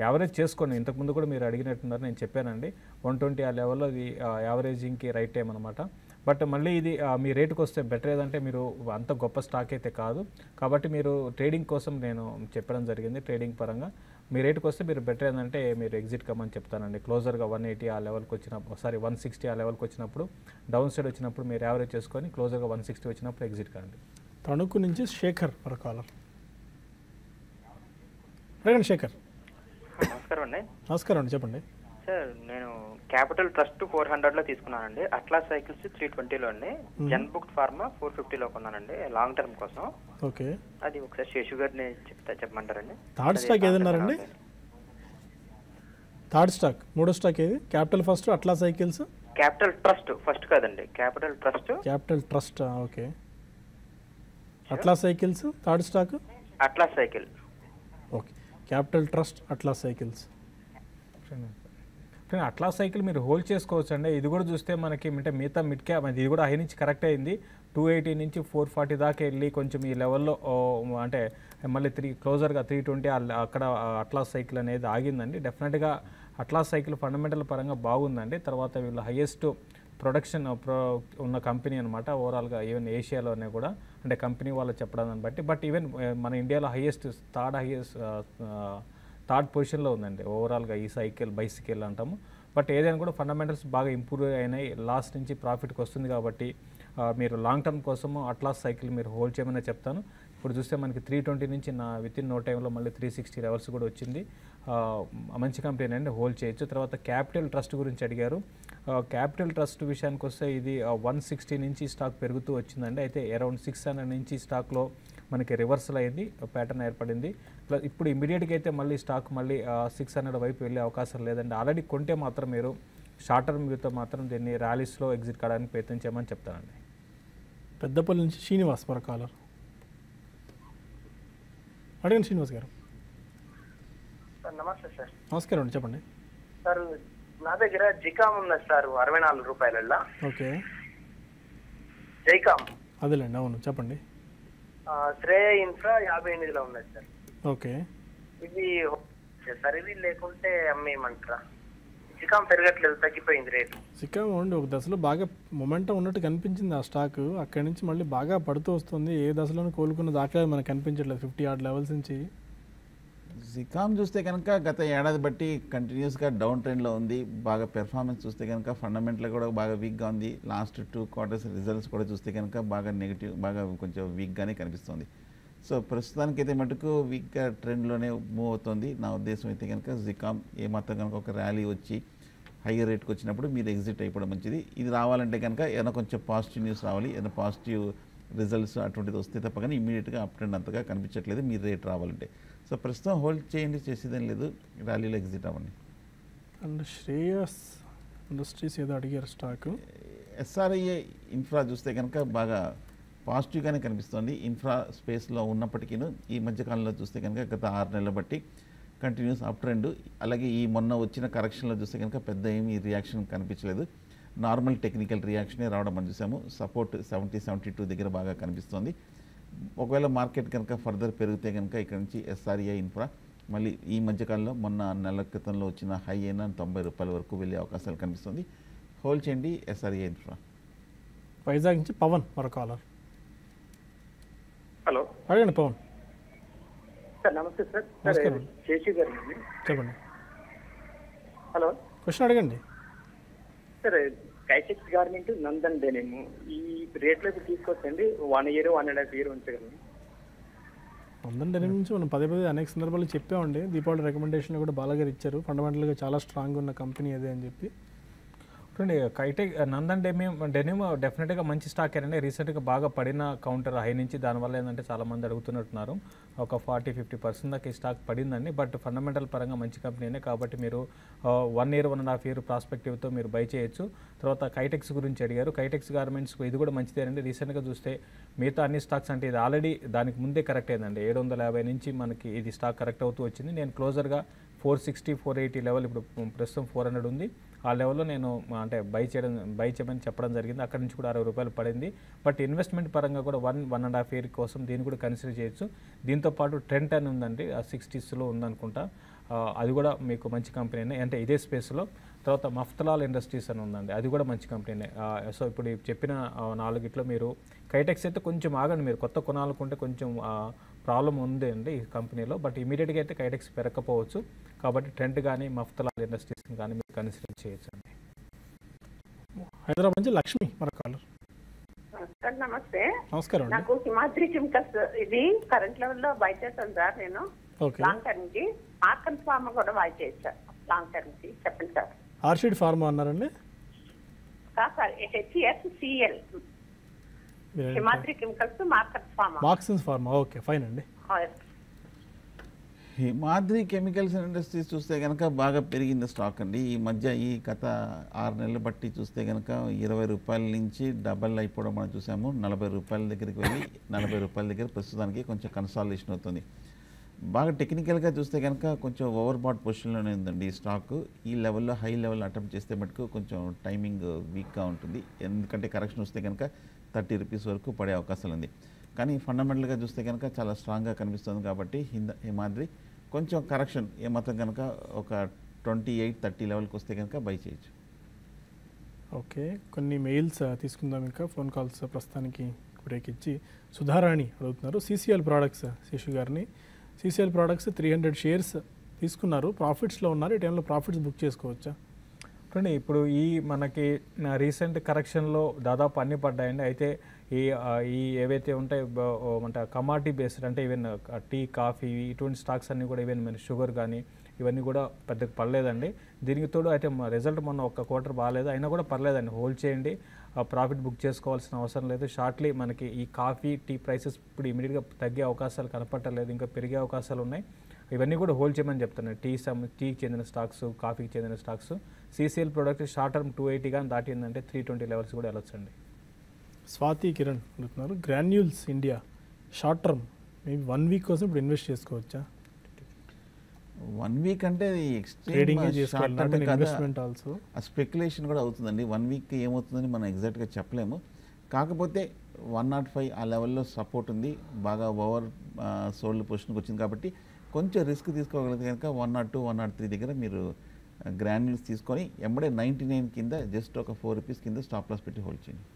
B: యావరేజ్ చేసుకోండి. ఇంతకుముందు కూడా మీరు అడిగినట్టున్నారు, నేను చెప్పానండి 120 ఆ లెవెల్లో ఇది యావరేజింగ్కి రైట్ టైం అనమాట. బట్ మళ్ళీ ఇది మీ రేటుకి వస్తే బెటర్ ఏదంటే మీరు అంత గొప్ప స్టాక్ అయితే కాదు. కాబట్టి మీరు ట్రేడింగ్ కోసం నేను చెప్పడం జరిగింది. ట్రేడింగ్ పరంగా మీ రేటుకి వస్తే మీరు బెటర్ ఏంటంటే మీరు ఎగ్జిట్ కమ్మని చెప్తానండి. క్లోజర్గా 180 ఆ లెవెల్కి వచ్చినప్పుడు 160 ఆ లెవెల్కి వచ్చినప్పుడు డౌన్ సైడ్ వచ్చినప్పుడు మీరు యావరేజ్ చేసుకొని క్లోజర్గా 160 వచ్చినప్పుడు ఎగ్జిట్ కండి.
A: తణుకు నుంచి శేఖర్ మరో కాలర్. అడగండి శేఖర్.
I: నమస్కారం అండి.
A: నమస్కారం అండి, చెప్పండి.
I: సార్ నేను క్యాపిటల్ ట్రస్ట్ 400లో తీసుకున్నానండి. అట్లాస్ సైకిల్స్ 320లో అండి. జన్ బుక్ ఫార్మా 450లో కొన్నానండి లాంగ్ టర్మ్ కోసం.
A: ఓకే.
I: అది ఒకసారి శేషు గారిని చెప్పమంటారండి.
A: థర్డ్ స్టాక్ ఏదన్నారండి? థర్డ్ స్టాక్, మూడో స్టాక్ ఏది? Capital First, Atlas Cycles.
I: Capital Trust first కాదండి, Capital Trust.
A: Capital Trust, okay. Atlas Cycles third stock.
I: Atlas Cycle.
A: Okay. Capital Trust, Atlas Cycles.
B: Atlas Cycle మీరు hold చేసుకోవచ్చు అండి. ఇది కూడా చూస్తే మనకి అంటే మిగతా మిడ్ క్యాప్ ఇది కూడా హై నుంచి కరెక్ట్ అయింది. 280 నుంచి 440 దాకా వెళ్ళి కొంచెం ఈ లెవెల్లో అంటే మళ్ళీ క్లోజర్గా 320 అక్కడ అట్లా సైకిల్ అనేది ఆగిందండి. డెఫినెట్గా అట్లా సైకిల్ ఫండమెంటల్ పరంగా బాగుందండి. తర్వాత వీళ్ళు హైయెస్ట్ ప్రొడక్షన్ ఉన్న కంపెనీ అనమాట ఓవరాల్గా, ఈవెన్ ఏషియాలోనే కూడా అంటే కంపెనీ వాళ్ళు చెప్పడాన్ని బట్టి. బట్ ఈవెన్ మన ఇండియాలో థర్డ్ పొజిషన్లో ఉందండి ఓవరాల్గా ఈ బైసికల్ అంటాము. బట్ ఏదైనా కూడా ఫండమెంటల్స్ బాగా ఇంప్రూవ్ అయినాయి. లాస్ట్ నుంచి ప్రాఫిట్కి వస్తుంది కాబట్టి మీరు లాంగ్ టర్మ్ కోసము అట్లాస్ సైకిల్ మీరు హోల్డ్ చేయమని చెప్తాను. ఇప్పుడు చూస్తే మనకి 320 నుంచి విత్ ఇన్ నో టైంలో మళ్ళీ 360 లెవెల్స్ కూడా వచ్చింది. మంచి కంపెనీ అండి, హోల్డ్ చేయొచ్చు. తర్వాత క్యాపిటల్ ట్రస్ట్ గురించి అడిగారు. క్యాపిటల్ ట్రస్ట్ విషయానికి వస్తే ఇది 160 నుంచి స్టాక్ పెరుగుతూ వచ్చిందండి. అయితే అరౌండ్ 600 నుంచి స్టాక్లో మనకి రివర్సల్ అయింది, ప్యాటర్న్ ఏర్పడింది. ప్లస్ ఇప్పుడు ఇమీడియట్గా అయితే మళ్ళీ స్టాక్ మళ్ళీ 600 వైపు వెళ్ళే అవకాశం లేదండి. ఆల్రెడీ కొంటే మాత్రం మీరు షార్ట్ టర్మ్ వ్యూతో మాత్రం దీన్ని ర్యాలీస్లో ఎగ్జిట్ కావడానికి ప్రయత్నం చేయమని చెప్తానండి.
A: పెద్దపల్లి నుంచి శ్రీనివాస్ మరో కాలర్. అడగండి శ్రీనివాస్ గారు.
J: నమస్తే సార్.
A: నమస్కారం అండి, చెప్పండి
J: సార్. నా దగ్గర జికామ్ ఉన్నది సార్, 64 రూపాయలల్లా.
A: ఓకే,
J: జైకామ్
A: అదేలేండి, అవును చెప్పండి.
J: శ్రేయ ఇన్ఫ్రా 58లో ఉన్నది సార్.
A: ఓకే,
J: ఇది సార్, ఇది లేకుంటే అమ్మేయమంటారా? జికామ్ పెరగట్లేదు, తగ్గిపోయింది రేటు.
A: జికామ్ ఉండి ఒక దశలో బాగా మొమెంటం ఉన్నట్టు కనిపించింది ఆ స్టాక్, అక్కడి నుంచి మళ్ళీ బాగా పడుతూ వస్తుంది. ఏ దశలోనూ కోలుకున్న దాఖలా మనకు కనిపించట్లేదు 50 ఆర్డ్ లెవెల్స్ నుంచి.
C: జికామ్ చూస్తే కనుక గత ఏడాది బట్టి కంటిన్యూస్గా డౌన్ ట్రెండ్లో ఉంది. బాగా పెర్ఫార్మెన్స్ చూస్తే కనుక ఫండమెంటల్ కూడా బాగా వీక్గా ఉంది. లాస్ట్ 2 క్వార్టర్స్ రిజల్ట్స్ కూడా చూస్తే కనుక బాగా నెగిటివ్, బాగా కొంచెం వీక్గానే కనిపిస్తుంది. సో ప్రస్తుతానికైతే మటుకు వీక్గా ట్రెండ్లోనే మూవ్ అవుతుంది. నా ఉద్దేశం అయితే కనుక జికామ్ ఏమాత్రం కనుక ఒక ర్యాలీ వచ్చి హైయర్ రేట్కి వచ్చినప్పుడు మీరు ఎగ్జిట్ అయిపోవడం మంచిది. ఇది రావాలంటే కనుక ఏదైనా కొంచెం పాజిటివ్ న్యూస్ రావాలి, ఏదైనా పాజిటివ్ రిజల్ట్స్ అటువంటిది వస్తే తప్ప కానీ ఇమీడియట్గా అప్ ట్రెండ్ అంతగా కనిపించట్లేదు మీరు రేట్ రావాలంటే. సో ప్రస్తుతం హోల్డ్ చేయండి, చేసేదేం లేదు, ర్యాలీలో ఎగ్జిట్ అవ్వండి.
A: అండ్ శ్రేయస్ ఇండస్ట్రీస్ ఏదో అడిగారు స్టాక్.
C: ఎస్ఆర్ఐఏ ఇన్ఫ్రా చూస్తే కనుక బాగా పాజిటివ్గానే కనిపిస్తుంది. ఇన్ఫ్రా స్పేస్లో ఉన్నప్పటికీ ఈ మధ్యకాలంలో చూస్తే కనుక గత 6 నెలల బట్టి కంటిన్యూస్ అప్ ట్రెండ్. అలాగే ఈ మొన్న వచ్చిన కరెక్షన్లో చూస్తే కనుక పెద్ద ఏమీ రియాక్షన్ కనిపించలేదు, నార్మల్ టెక్నికల్ రియాక్షనే రావడం మనం చూసాము. సపోర్ట్ 70-72 దగ్గర బాగా కనిపిస్తుంది. ఒకవేళ మార్కెట్ కనుక ఫర్దర్ పెరిగితే కనుక ఇక్కడ నుంచి ఎస్ఆర్ఐ ఇన్ఫ్రా మళ్ళీ ఈ మధ్యకాలంలో మొన్న నెల క్రితంలో వచ్చిన హై అయిన 90 రూపాయల వరకు వెళ్ళే అవకాశాలు కనిపిస్తుంది. హోల్డ్ చేయండి ఎస్ఆర్ఐ ఇన్ఫ్రా.
A: వైజాగ్ నుంచి పవన్ మరో కాలర్.
K: హలో,
A: అడగండి పవన్.
K: సార్ నమస్తే సార్.
A: నమస్కారం.
K: శేషి గారు
A: చెప్పండి,
K: హలో.
A: క్వశ్చన్ అడగండి.
K: Sir Kitex garment Nandan denim ఈ రేట్లోకి తీసుకొచ్చండి, 1 year 1.5 year ఉంచగలను.
A: నందన్ డెనిమ్ నుంచి మనం పదే అనేక సందర్భాలు చెప్పామండి. దీపావళి రికమెండేషన్ కూడా బాలాగారు ఇచ్చారు, ఫండమెంటల్గా చాలా స్ట్రాంగ్ ఉన్న కంపెనీ అదే అని చెప్పి.
B: చూడండి, కైటెక్ నందన్ డెనిమ్ డెఫినెట్గా మంచి స్టాక్ అండి. రీసెంట్గా బాగా పడిన కౌంటర్ హై నుంచి, దానివల్ల ఏంటంటే చాలామంది అడుగుతున్నట్టున్నారు. ఒక 40-50% దాకా ఈ స్టాక్ పడిందండి. బట్ ఫండమెంటల్ పరంగా మంచి కంపెనీనే కాబట్టి మీరు 1 year 1.5 year ప్రాస్పెక్టివ్తో మీరు బై చేయొచ్చు. తర్వాత కైటెక్స్ గురించి అడిగారు. కైటెక్స్ గార్మెంట్స్ ఇది కూడా మంచిదేనండి. రీసెంట్గా చూస్తే మిగతా అన్ని స్టాక్స్ అంటే ఇది ఆల్రెడీ దానికి ముందే కరెక్ట్ అయిందండి. 750 నుంచి మనకి ఇది స్టాక్ కరెక్ట్ అవుతూ వచ్చింది. నేను క్లోజర్గా 460-480 లెవెల్, ఇప్పుడు ప్రస్తుతం 400 ఉంది, ఆ లెవెల్లో నేను అంటే బై చేయమని చెప్పడం జరిగింది. అక్కడ నుంచి కూడా 60 రూపాయలు పడింది. బట్ ఇన్వెస్ట్మెంట్ పరంగా కూడా 1.5 year కోసం దీన్ని కూడా కన్సిడర్ చేయొచ్చు. దీంతోపాటు ట్రెంట్ అని ఉందండి, 60sలో ఉందనుకుంటా, అది కూడా మీకు మంచి కంపెనీనే, అంటే ఇదే స్పేస్లో. తర్వాత మఫ్తలాల్ ఇండస్ట్రీస్ అని ఉందండి, అది కూడా మంచి కంపెనీనే. సో ఇప్పుడు చెప్పిన 4 మీరు కైటెక్స్ అయితే కొంచెం ఆగండి, మీరు కొత్త కొనాలనుకుంటే కొంచెం ప్రాబ్లం ఉంది అండి ఈ కంపెనీలో. బట్ ఇమీడియట్గా అయితే కైటెక్స్ పెరగకపోవచ్చు కాబట్టి ట్రెండ్ కానీ మఫ్తలాల్ ఇండస్ట్రీస్ కానీ మీరు కన్సిడర్ చేయొచ్చు అండి.
A: హైదరాబాద్ నుంచి లక్ష్మి మరో కాలర్.
L: సార్ నమస్తే.
A: నమస్కారం.
L: నాకు హిమాద్రి కెమికల్స్ ఇది కరెంట్ లెవెల్ లో బై చేస్తాను సార్ నేను. లాంగ్ టర్మ్ కి ఆర్కన్ ఫార్మా కూడా బై చేస్తాను లాంగ్ టర్మ్ కి, చెప్పండి సార్.
A: ఆర్షిడ్ ఫార్మా అన్నారండి?
L: కాదు sir, HESCL Himadri chemicals
A: Marksans pharma. Okay, fine అండి.
C: హిమాద్రి కెమికల్స్ ఇండస్ట్రీస్ చూస్తే కనుక బాగా పెరిగింది స్టాక్ అండి ఈ మధ్య. ఈ గత 6 నెలలు బట్టి చూస్తే కనుక 20 రూపాయల నుంచి డబల్ అయిపోవడం మనం చూసాము. 40 రూపాయల దగ్గరికి వెళ్ళి 40 రూపాయల దగ్గర ప్రస్తుతానికి కొంచెం కన్సాలిడేషన్ అవుతుంది. బాగా టెక్నికల్గా చూస్తే కనుక కొంచెం ఓవర్ బాట్ పొజిషన్లోనే ఉందండి ఈ స్టాక్. ఈ లెవెల్లో హై లెవెల్ అటెంప్ట్ చేస్తే మటుకు కొంచెం టైమింగ్ వీక్గా ఉంటుంది, ఎందుకంటే కరెక్షన్ వస్తే కనుక 30 రూపీస్ వరకు పడే అవకాశాలు ఉంది. కానీ ఫండమెంటల్గా చూస్తే కనుక చాలా స్ట్రాంగ్గా కనిపిస్తుంది కాబట్టి హిమాద్రి కొంచెం కరెక్షన్ ఏమాత్రం కనుక ఒక 28-30 లెవెల్కి వస్తే కనుక బై చేయొచ్చు.
A: ఓకే, కొన్ని మెయిల్స్ తీసుకుందాం, ఇంకా ఫోన్ కాల్స్ ప్రస్తుతానికి బ్రేక్ ఇచ్చి. సుధారాణి అడుగుతున్నారు CCL ప్రోడక్ట్స్, శేషు గారిని. CCL ప్రోడక్ట్స్ 300 షేర్స్ తీసుకున్నారు, ప్రాఫిట్స్లో ఉన్నారు, ఈ టైంలో ప్రాఫిట్స్ బుక్ చేసుకోవచ్చా?
B: చూడండి, ఇప్పుడు ఈ మనకి రీసెంట్ కరెక్షన్లో దాదాపు అన్ని పడ్డాయండి. అయితే ఈ ఏవైతే ఉంటాయి అంటే కమాడిటీ బేస్డ్ అంటే ఈవెన్ టీ కాఫీ ఇటువంటి స్టాక్స్ అన్నీ కూడా ఈవెన్ మన షుగర్ కానీ ఇవన్నీ కూడా పెద్దగా పర్లేదండి. దీనికి తోడు అయితే రిజల్ట్ మొన్న ఒక్క క్వార్టర్ బాగాలేదు, అయినా కూడా పర్లేదండి, హోల్డ్ చేయండి, ప్రాఫిట్ బుక్ చేసుకోవాల్సిన అవసరం లేదు. షార్ట్లీ మనకి ఈ కాఫీ టీ ప్రైసెస్ ఇప్పుడు ఇమీడియట్గా తగ్గే అవకాశాలు కనపట్టలేదు, ఇంకా పెరిగే అవకాశాలు ఉన్నాయి. ఇవన్నీ కూడా హోల్డ్ చేయమని చెప్తున్నాను. టీకి చెందిన స్టాక్స్, కాఫీకి చెందిన stocks. CCL product short term 280 కానీ దాటిందంటే 320 లెవెల్స్ కూడా వెళ్ళొచ్చండి.
A: స్వాతి కిరణ్ అడుగుతున్నారు, granules India short term maybe 1 week కోసం ఇప్పుడు ఇన్వెస్ట్ చేసుకోవచ్చా?
C: 1 వీక్ అంటే స్పెక్యులేషన్ కూడా అవుతుందండి. 1 వీక్ ఏమవుతుందని మనం ఎగ్జాక్ట్గా చెప్పలేము. కాకపోతే 105 ఆ లెవెల్లో సపోర్ట్ ఉంది, బాగా ఓవర్ సోల్డ్ పొజిషన్కి వచ్చింది కాబట్టి కొంచెం రిస్క్ తీసుకోగలిగితే కనుక 102, 103 దగ్గర మీరు గ్రాన్యూల్స్ తీసుకొని ఎంబడే 99 కింద జస్ట్ ఒక 4 రూపీస్ కింద స్టాప్ లాస్ పెట్టి హోల్డ్ చేయండి.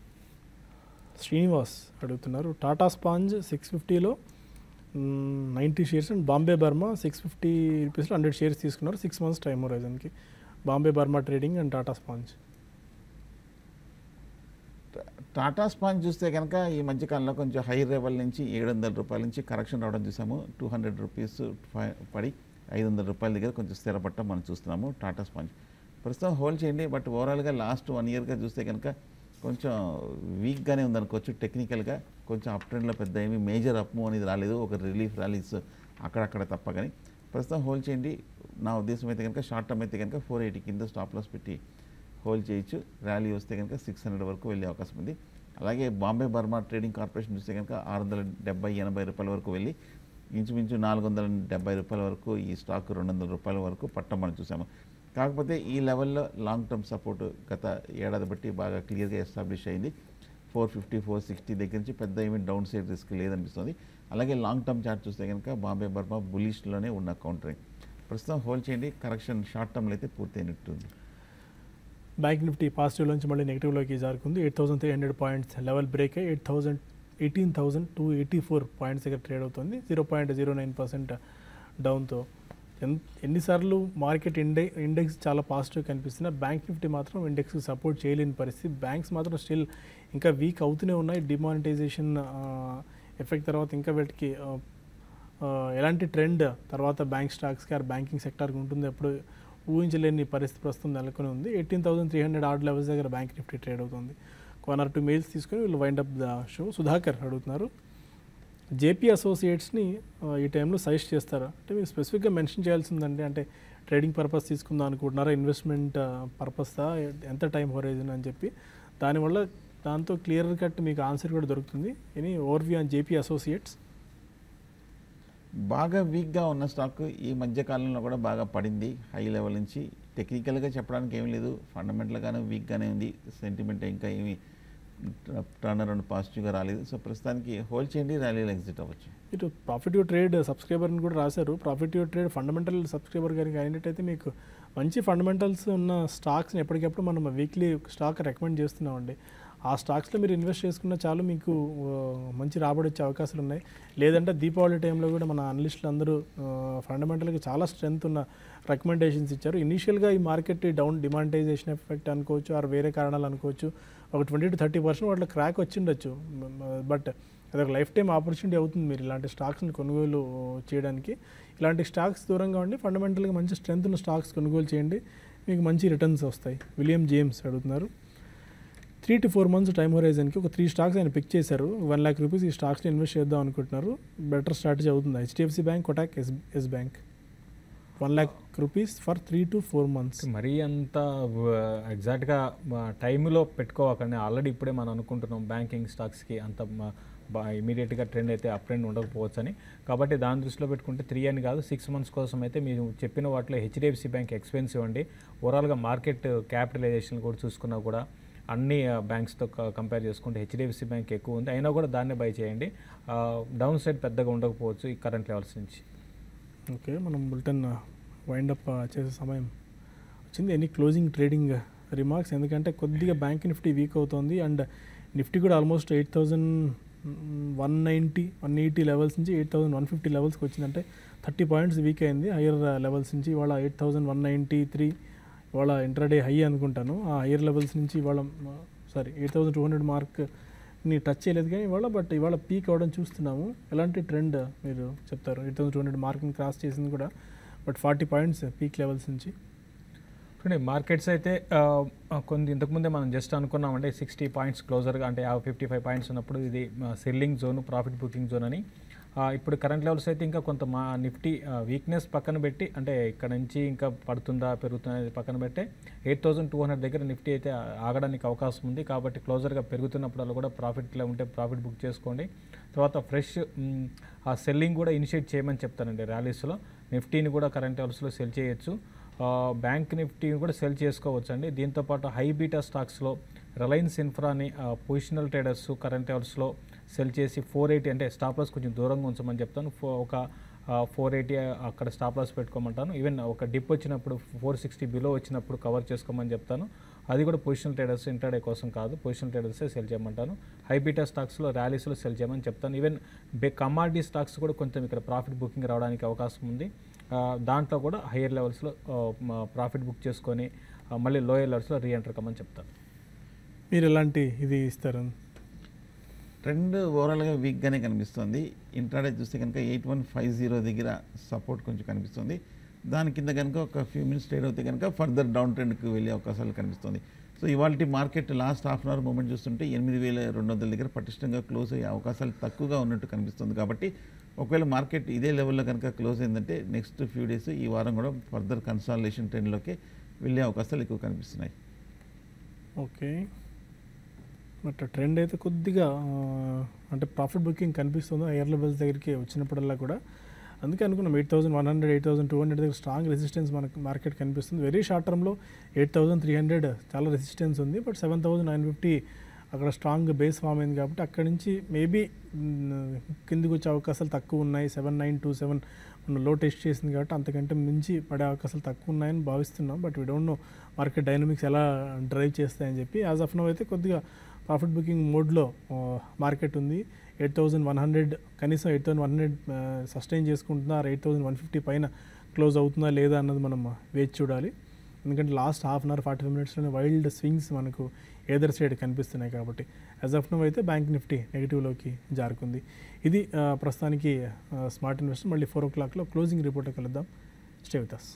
A: శ్రీనివాస్ అడుగుతున్నారు, టాటా స్పాంజ్ 650లో 90 షేర్స్ అండ్ బాంబే బర్మా 650 రూపీస్లో 100 షేర్స్ తీసుకున్నారు 6 months టైమ్ హోరైజన్కి. Bombay Burmah trading and Tata Sponge.
C: Tata Sponge చూస్తే కనుక ఈ మధ్యకాలంలో కొంచెం హై లెవెల్ నుంచి 700 రూపాయల నుంచి కరెక్షన్ రావడం చూసాము. 200 రూపీస్ పడి 500 రూపాయల దగ్గర కొంచెం స్థిరపడటం మనం చూస్తున్నాము. టాటా స్పాంజ్ ప్రస్తుతం హోల్డ్ చేయండి. బట్ ఓవరాల్గా లాస్ట్ 1 yearగా చూస్తే కనుక కొంచెం వీక్గానే ఉందనుకోవచ్చు. టెక్నికల్గా కొంచెం అప్ ట్రెండ్లో పెద్ద ఏమి మేజర్ అప్ మూవ్ అనేది రాలేదు, ఒక రిలీఫ్ ర్యాలీస్ అక్కడక్కడ తప్ప. కానీ ప్రస్తుతం హోల్డ్ చేయండి. నా ఉద్దేశం అయితే కనుక షార్ట్ టర్మ్ అయితే కనుక 480 కింద స్టాప్ లాస్ పెట్టి హోల్డ్ చేయొచ్చు. ర్యాలీ వస్తే కనుక 600 వరకు వెళ్ళే అవకాశం ఉంది. అలాగే బాంబే బర్మా ట్రేడింగ్ కార్పొరేషన్ చూస్తే కనుక 670-80 రూపాయల వరకు వెళ్ళి ఇంచుమించు 470 రూపాయల వరకు ఈ స్టాక్ 200 రూపాయల వరకు పట్టం మనం చూసాము. కాకపోతే ఈ లెవెల్లో లాంగ్ టర్మ్ సపోర్ట్ గత ఏడాది బట్టి బాగా క్లియర్గా ఎస్టాబ్లిష్ అయింది. 450, 460 దగ్గర నుంచి పెద్ద ఏమీ డౌన్ సైడ్ రిస్క్ లేదనిపిస్తుంది. అలాగే లాంగ్ టర్మ్ చార్ట్ చూస్తే కనుక బాంబే బర్మా బులిష్లోనే ఉన్న కౌంటరింగ్. ప్రస్తుతం హోల్డ్ చేయండి. కరెక్షన్ షార్ట్ టర్మ్లో అయితే పూర్తయినట్టుంది.
A: బ్యాంక్ నిఫ్టీ పాజిటివ్ నుంచి మళ్ళీ నెగిటివ్లోకి జారుకుంది. 8,300 పాయింట్స్ లెవెల్ బ్రేక్ అయ్యి 18,284 పాయింట్స్ దగ్గర ట్రేడ్ అవుతుంది. 0.09% డౌన్తో. ఎన్నిసార్లు మార్కెట్ ఇండెక్స్ చాలా పాజిటివ్ కనిపిస్తున్నా బ్యాంక్ నిఫ్టీ మాత్రం ఇండెక్స్కి సపోర్ట్ చేయలేని పరిస్థితి. బ్యాంక్స్ మాత్రం స్టిల్ ఇంకా వీక్ అవుతూనే ఉన్నాయి. డిమానిటైజేషన్ ఎఫెక్ట్ తర్వాత ఇంకా వీటికి ఎలాంటి ట్రెండ్ తర్వాత బ్యాంక్ స్టాక్స్కి ఆర్ బ్యాంకింగ్ సెక్టార్కి ఉంటుందో ఎప్పుడు ఊహించలేని పరిస్థితి ప్రస్తుతం నెలకొని ఉంది. 18,300 ఆర్డ్ లెవెల్స్ దగ్గర బ్యాంక్ నిఫ్టీ ట్రేడ్ అవుతుంది. 1 or 2 మెయిల్స్ తీసుకొని వీళ్ళు wind up the show. Sudhakar అడుగుతున్నారు, జేపీ అసోసియేట్స్ని ఈ టైంలో సజెస్ట్ చేస్తారా? అంటే మీరు స్పెసిఫిక్గా మెన్షన్ చేయాల్సిందండి. అంటే ట్రేడింగ్ పర్పస్ తీసుకుందాం అనుకుంటున్నారా, ఇన్వెస్ట్మెంట్ పర్పస్దా, ఎంత టైం హోరైజన్ అని చెప్పి దానివల్ల దాంతో క్లియర్ కట్ మీకు ఆన్సర్ కూడా దొరుకుతుంది. Any overview on JP associates?
C: బాగా వీక్గా ఉన్న స్టాక్ ఈ మధ్యకాలంలో కూడా బాగా పడింది హై లెవెల్ నుంచి. టెక్నికల్గా చెప్పడానికి ఏమీ లేదు, ఫండమెంటల్గానే వీక్గానే ఉంది. సెంటిమెంట్ ఇంకా ఏమీ టర్న్ అరౌండ్ పాజిటివ్గా రాలేదు. సో ప్రస్తుతానికి హోల్డ్ చేయండి, ర్యాలీలో ఎగ్జిట్ అవ్వచ్చు.
A: ఇటు ప్రాఫిట్ ట్రేడ్ సబ్స్క్రైబర్ని కూడా రాశారు. ప్రాఫిట్ ట్రేడ్ ఫండమెంటల్ సబ్స్క్రైబర్ గారికి అయినట్టయితే మీకు మంచి ఫండమెంటల్స్ ఉన్న స్టాక్స్ని ఎప్పటికప్పుడు మనం వీక్లీ స్టాక్ రికమెండ్ చేస్తున్నామండి. ఆ స్టాక్స్లో మీరు ఇన్వెస్ట్ చేసుకున్న చాలు మీకు మంచి రాబడి వచ్చే అవకాశాలు ఉన్నాయి. లేదంటే దీపావళి టైంలో కూడా మన అనలిస్టులు అందరూ ఫండమెంటల్గా చాలా స్ట్రెంత్ ఉన్న రికమెండేషన్స్ ఇచ్చారు. ఇనీషియల్గా ఈ మార్కెట్ డౌన్ డిమానిటైజేషన్ ఎఫెక్ట్ అనుకోవచ్చు, ఆర్ వేరే కారణాలు అనుకోవచ్చు, ఒక 20-30% వాటిలో క్రాక్ వచ్చిండొచ్చు. బట్ అదొక లైఫ్ టైం ఆపర్చునిటీ అవుతుంది మీరు ఇలాంటి స్టాక్స్ని కొనుగోలు చేయడానికి. ఇలాంటి స్టాక్స్ దూరంగా ఉండి ఫండమెంటల్గా మంచి స్ట్రెంత్ ఉన్న స్టాక్స్ కొనుగోలు చేయండి, మీకు మంచి రిటర్న్స్ వస్తాయి. విలియం జేమ్స్ అడుగుతున్నారు, 3 to 4 months టైం హోరైజన్కి ఒక 3 స్టాక్స్ ఆయన పిక్ చేశారు. 1 lakh rupees ఈ స్టాక్స్ని ఇన్వెస్ట్ చేద్దాం అనుకుంటున్నారు. బెటర్ స్ట్రాటజీ అవుతుంది. HDFC bank, Kotak, yes bank. 1 lakh rupees for 3 to 4 months.
B: మరీ అంత ఎగ్జాక్ట్గా టైంలో పెట్టుకోవాకండి. ఆల్రెడీ ఇప్పుడే మనం అనుకుంటున్నాం బ్యాంకింగ్ స్టాక్స్కి అంత ఇమీడియట్గా ట్రెండ్ అయితే అప్ ట్రెండ్ ఉండకపోవచ్చు అని. కాబట్టి దాని దృష్టిలో పెట్టుకుంటే 3 అని కాదు 6 months కోసం అయితే మీరు చెప్పిన వాటిలో HDFC బ్యాంక్ ఎక్స్పెన్సివ్ అండి. ఓవరాల్గా మార్కెట్ క్యాపిటలైజేషన్ కూడా చూసుకున్నా కూడా అన్ని బ్యాంక్స్తో కంపేర్ చేసుకుంటే HDFC బ్యాంక్ ఎక్కువ ఉంది. అయినా కూడా దాన్నే బై చేయండి. డౌన్ సైడ్ పెద్దగా ఉండకపోవచ్చు ఈ కరెంట్ లెవెల్స్ నుంచి.
A: ఓకే, మనం బులెటిన్ వైండ్ అప్ చేసే సమయం వచ్చింది. Any closing trading remarks? ఎందుకంటే కొద్దిగా బ్యాంక్ నిఫ్టీ వీక్ అవుతుంది అండ్ నిఫ్టీ కూడా ఆల్మోస్ట్ 8,180 లెవెల్స్ నుంచి 8,150 లెవెల్స్కి వచ్చిందంటే 30 పాయింట్స్ వీక్ అయింది హయ్యర్ లెవెల్స్ నుంచి. ఇవాళ 8,193 ఇవాళ ఇంట్రాడే హై అనుకుంటాను. ఆ హయ్యర్ లెవెల్స్ నుంచి ఇవాళ 8,200 మార్క్ పీక్ని టచ్ చేయలేదు కానీ ఇవాళ, బట్ ఇవాళ పీక్ అవ్వడం చూస్తున్నాము. ఎలాంటి ట్రెండ్ మీరు చెప్తారు? 8200 మార్క్ని క్రాస్ చేసింది కూడా, బట్ 40 పాయింట్స్ పీక్ లెవెల్స్ నుంచి.
B: చూడండి మార్కెట్స్ అయితే కొన్ని ఇంతకుముందే మనం జస్ట్ అనుకున్నామంటే 60 పాయింట్స్ క్లోజర్గా, అంటే 55 పాయింట్స్ ఉన్నప్పుడు ఇది selling zone, profit booking zone అని. ఇప్పుడు కరెంట్ లెవెల్స్ అయితే ఇంకా కొంత మా నిఫ్టీ వీక్నెస్ పక్కన పెట్టి, అంటే ఇక్కడ నుంచి ఇంకా పడుతుందా పెరుగుతుందా అనేది పక్కన పెట్టి 8200 దగ్గర నిఫ్టీ అయితే ఆగడానికి అవకాశం ఉంది. కాబట్టి క్లోజర్గా పెరుగుతున్నప్పుడు కూడా ప్రాఫిట్లో ఉంటే ప్రాఫిట్ బుక్ చేసుకోండి. తర్వాత ఫ్రెష్ ఆ సెల్లింగ్ కూడా ఇనిషియేట్ చేయమని చెప్తానండి. ర్యాలీస్లో నిఫ్టీని కూడా కరెంట్ లెవెల్స్లో సెల్ చేయొచ్చు, బ్యాంక్ నిఫ్టీని కూడా సెల్ చేసుకోవచ్చు అండి. దీంతోపాటు హై బీటా స్టాక్స్లో రిలయన్స్ ఇన్ఫ్రాని పొజిషనల్ ట్రేడర్స్ కరెంట్ లెవెల్స్లో సెల్ చేసి 480, అంటే స్టాప్ లాస్ కొంచెం దూరంగా ఉంచమని చెప్తాను. ఒక 480 అక్కడ స్టాప్ లాస్ పెట్టుకోమంటాను. ఈవెన్ ఒక డిప్ వచ్చినప్పుడు 460 బిలో వచ్చినప్పుడు కవర్ చేసుకోమని చెప్తాను. అది కూడా పొజిషనల్ ట్రేడర్స్, ఇంట్రాడే కోసం కాదు, పొజిషనల్ ట్రేడర్సే సెల్ చేయమంటాను. హై బీటా స్టాక్స్లో ర్యాలీస్లో సెల్ చేయమని చెప్తాను. ఈవెన్ కమాడిటీ స్టాక్స్ కూడా కొంచెం ఇక్కడ ప్రాఫిట్ బుకింగ్ రావడానికి అవకాశం ఉంది. దాంట్లో కూడా హయ్యర్ లెవెల్స్లో ప్రాఫిట్ బుక్ చేసుకొని మళ్ళీ లోయర్ లెవెల్స్లో రీఎంటర్ కమ్మని చెప్తాను.
A: మీరు ఎలాంటి ఇది ఇస్తారు?
C: ట్రెండ్ ఓవరాల్గా వీక్గానే కనిపిస్తుంది. ఇంట్రాడే చూస్తే కనుక 8150 దగ్గర సపోర్ట్ కొంచెం కనిపిస్తుంది. దాని కింద కనుక ఒక ఫ్యూ మినిట్స్ ట్రేడ్ అవుతే కనుక ఫర్దర్ డౌన్ ట్రెండ్కి వెళ్ళే అవకాశాలు కనిపిస్తుంది. సో ఇవాళ market last half an hour moment చూస్తుంటే 8200 దగ్గర పటిష్టంగా క్లోజ్ అయ్యే అవకాశాలు తక్కువగా ఉన్నట్టు కనిపిస్తుంది. కాబట్టి ఒకవేళ మార్కెట్ ఇదే లెవెల్లో కనుక క్లోజ్ అయిందంటే నెక్స్ట్ ఫ్యూ డేస్ ఈ వారం కూడా ఫర్దర్ కన్సాలిడేషన్ ట్రెండ్లోకి వెళ్ళే అవకాశాలు ఎక్కువ కనిపిస్తున్నాయి.
A: ఓకే, బట్ ట్రెండ్ అయితే కొద్దిగా అంటే ప్రాఫిట్ బుకింగ్ కనిపిస్తుంది హైయర్ లెవెల్స్ దగ్గరికి వచ్చినప్పుడల్లా కూడా. అందుకే అనుకున్నాం 8100, 8200 దగ్గర స్ట్రాంగ్ రెసిస్టెన్స్ మనకు మార్కెట్ కనిపిస్తుంది. వెరీ షార్ట్ టర్మ్లో 8300 చాలా రెసిస్టెన్స్ ఉంది, బట్ 7950 అక్కడ స్ట్రాంగ్ బేస్ ఫామ్ అయింది. కాబట్టి అక్కడి నుంచి మేబీ కిందికి వచ్చే అవకాశాలు తక్కువ ఉన్నాయి. 7927 మనం లో టెస్ట్ చేసింది కాబట్టి అంతకంటే మించి పడే అవకాశాలు తక్కువ ఉన్నాయని భావిస్తున్నాం. But we don't no market dynamics ఎలా డ్రైవ్ చేస్తాయని చెప్పి. యాజ్ ఆఫ్ నౌ అయితే కొద్దిగా ప్రాఫిట్ బుకింగ్ మోడ్లో మార్కెట్ ఉంది. 8100 కనీసం 8100 సస్టైన్ చేసుకుంటుందా, 8150 పైన క్లోజ్ అవుతుందా లేదా అన్నది మనం వేచి చూడాలి. ఎందుకంటే లాస్ట్ హాఫ్ అన్ అవర్ 45 మినిట్స్లోనే వైల్డ్ స్వింగ్స్ మనకు ఏదర్ సైడ్ కనిపిస్తున్నాయి. కాబట్టి యాజ్ ఆఫ్ నౌ అయితే బ్యాంక్ నిఫ్టీ నెగిటివ్లోకి జారుకుంది. ఇది ప్రస్తుతానికి స్మార్ట్ ఇన్వెస్టర్. మళ్ళీ 4 o'clockలో క్లోజింగ్ రిపోర్ట్ కలుద్దాం. Stay with us.